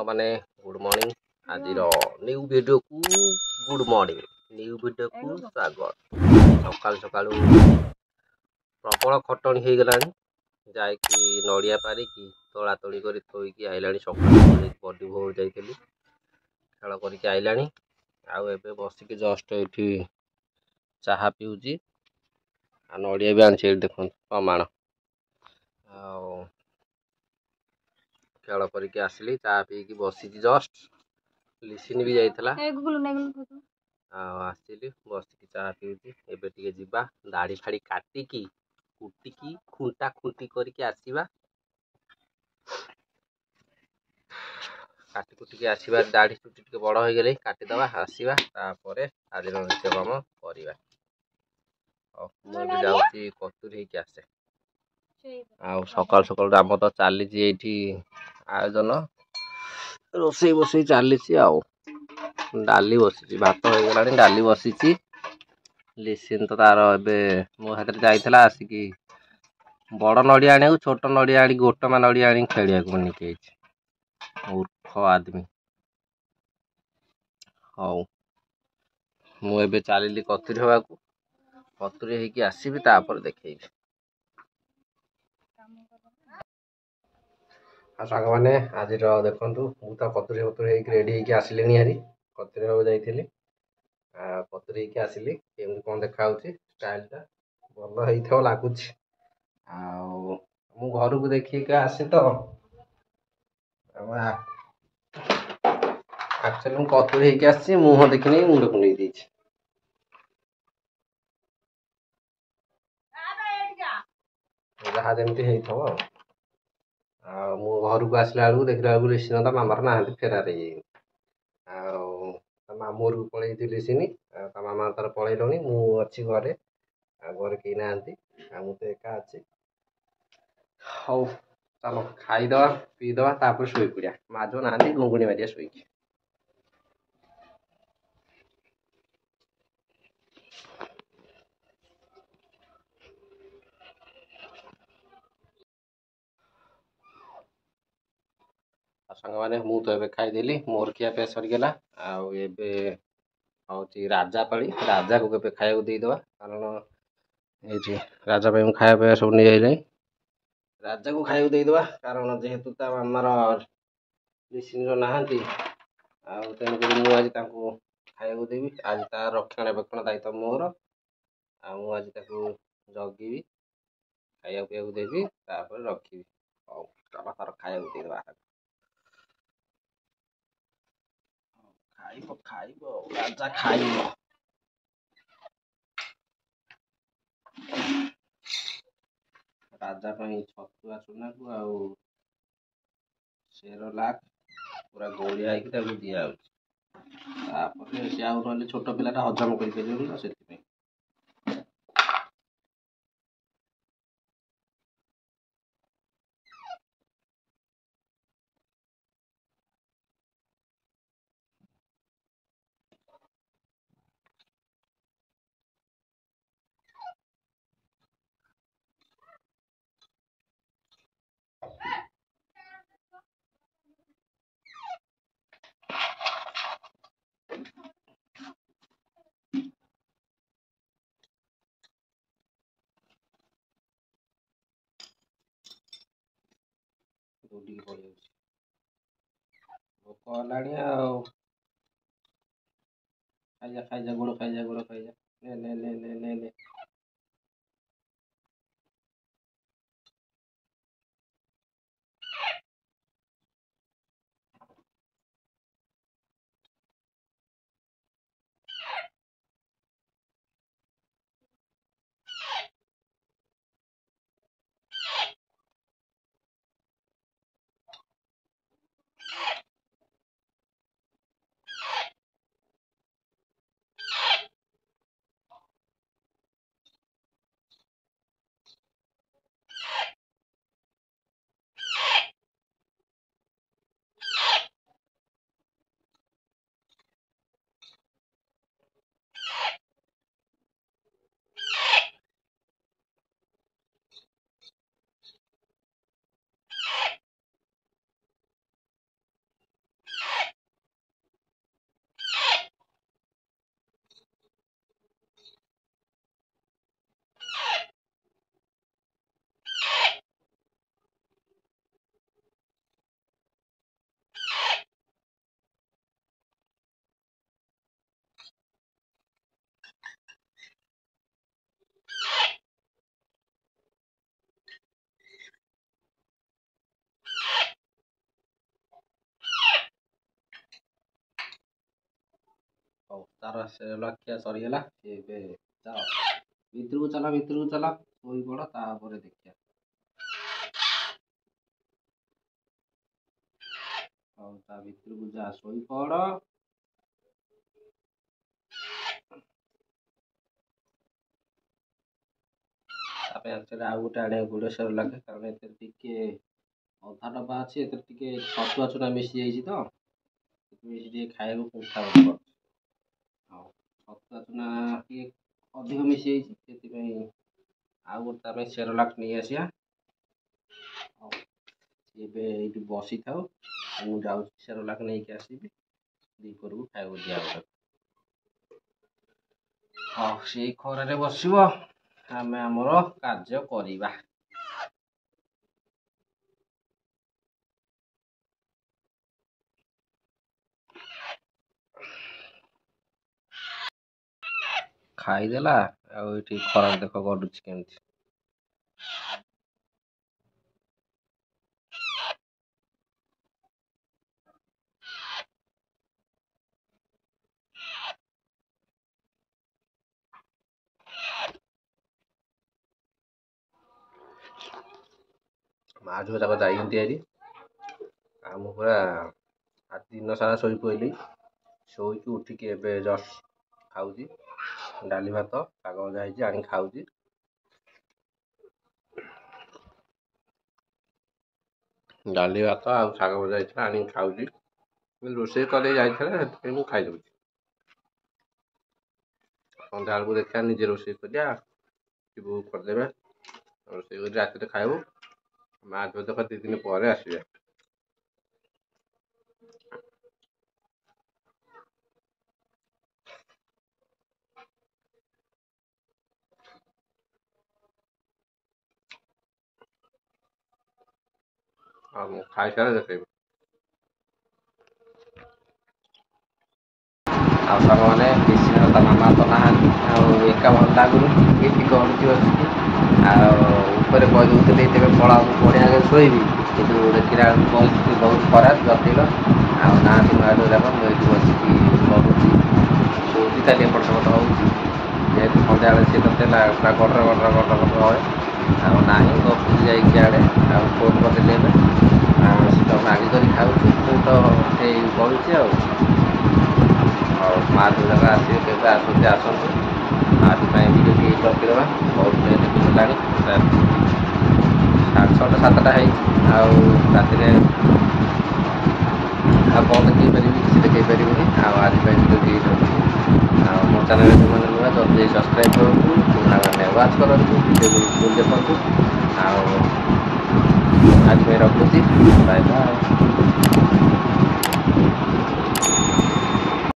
माने good morning आज new video को गुड मॉर्निंग न्यू वीडियो को स्वागत सकाल सकाल प्रबल खटणी हो गला जाकि नड़िया पारिकी तला तली कर थोईकी आइला सकाल बडी भोर जाइली खेल करके आइला आबे बसिक जस्ट ये चाहा पीऊँगी नड़िया भी आनी देख प्रमाण खेल करके आसली चाहा पीकी बसी जस्ट लिसिन भी जाइला आसली बसिक चाहा पीऊँगी एबे टिके जिबा दाढ़ी फाड़ी काटिकी कुटिकी खुंटा खुंटी करके आसवा काटी कुटिकी आसवा दाढ़ी चुटी टे बड़ हो गले काटिदबा आसवा तापर आज नित्य कम करवा मुझे जाऊँगी कतुरी होके आसे सकाल सकाल आम तो चली आयोजन रोसे बसई चली डाली बसी भात हो गला डाली बसी लिसिन तो तार ए मो हाथ जाइला आसिकी बड़ नड़िया आने छोट नड़िया आनी गोटमा नड़िया आनी खेलिया को निके मूर्ख आदमी हौ मुझे चलि कतुरी हवा कतुरी होकी आसबि तापर देखेबी सांग मैंने आज देखु मुझे कतुरी फतुरी रेडी होगी आसिली हारी कतुरी हवा जाइली कतुरी होकी आसिली केमती कौन देखा स्टाइलटा भल हो लगुच मु घर को देखिए आसे तो एक्चुअली मुझे कतुरी होकी आसी मुह देखनी मुंड कुंडई देछि जहाँ जमी हो मु घर को आसला बेलू देखला बेलू लिसिन मामार ना फेरार मामू को पलैली लिसिन मामा तार पलैलनी मुझे घरे घरे कहीं ना मुझे एका अच्छी हौ चलो खाईदे पीदे तापर शोई पड़ा माँ जो ना घुंगुणी मारिया शोक सांग मैंने मु तो ए खाईदेली मोर खिया पे सरीगला हूँ राजा पाली राजा को के खाया देदेवा कारण ये राजा खाया सब नहीं जाइले राजा को खाया देदेवा कारण जेहेतु मामार लिसिन ना तेणुक मुझे खाया देवी आज तार रक्षणाबेक्षण दायित्व मोर आज जगिबी खाया पीया देवी तापर रखी चल तार खाया देदेवा खाइब खाइब राजा खाइब राजा छतुआ चूना को सेरलाक पूरा गोलिया दिया सी आउ छोट पिलाटा हजम कर भोक है खाइजा गोड़ खाइजा ले ले ले ले ले ले तार लक्ष्य सरीगला चल भितर को चल शोई पड़ तापर देखिए भितर को जा शोई पड़ आउ गोटे आने पड़ो सेर लगे कारण ए अधा डब्बा अच्छी छतुआ चूना मिसी जाइए तो खाया कुठा छतुआ चूना अधिक मिसी जाइए आउ गोटे सेरलाक नहीं आसिया ये बसी था मुझे जाऊँ सेरलाक नहीं कि आसबि दीपर को खाया दिया हाँ से खरारे बस आम आमर कार्य करिबा खाईदेला आठी खरा देख गडुच केमती माँ झुआ जाक जाइए आम पूरा दिन सारा शोई पड़ी शोक उठिक जस्ट खाऊ डाली भात शाग भजा आनी खाऊ डाली भात आ शाग भजा आनी खाऊ रोषे कर खाई दूँ सन्ध्या बेलू देखा निजे रोषे करा बो करदे रोषे राति खाइबू माँ झुआ तक 2 दिन पर आसवे खाई सारे देखेबी आग मैंने किसी ता मामा तो ना एका भल लगुन ये गड़ुची ऊपर कहीदे तेज पड़ा बढ़िया शोबी कि देखा परिस्थिति बहुत खराब जटिल आना माँ जाक मुझे बसिक लड़ुची शोची ताली एपट सेपट हो सन्ध्या सी तो पूरा गडर गडर गडर गडर हुए ना गपुची जाड़े फोन करदेली सी तो मागी कर खाऊ तो गलुची माँ दुर्गा आसवे के आसतु आज वीडियो की रखीदा बहुत लेट होगा 6:30 7टा राति कौन देखी पारि किसी देखी पारे आज वीडियो की रखी मो चैनल जो नुआ जल्दी सब्सक्राइब करूँ मैंने वाच करूँ वीडियो फुल देखूँ आज रखुची बाय बाय।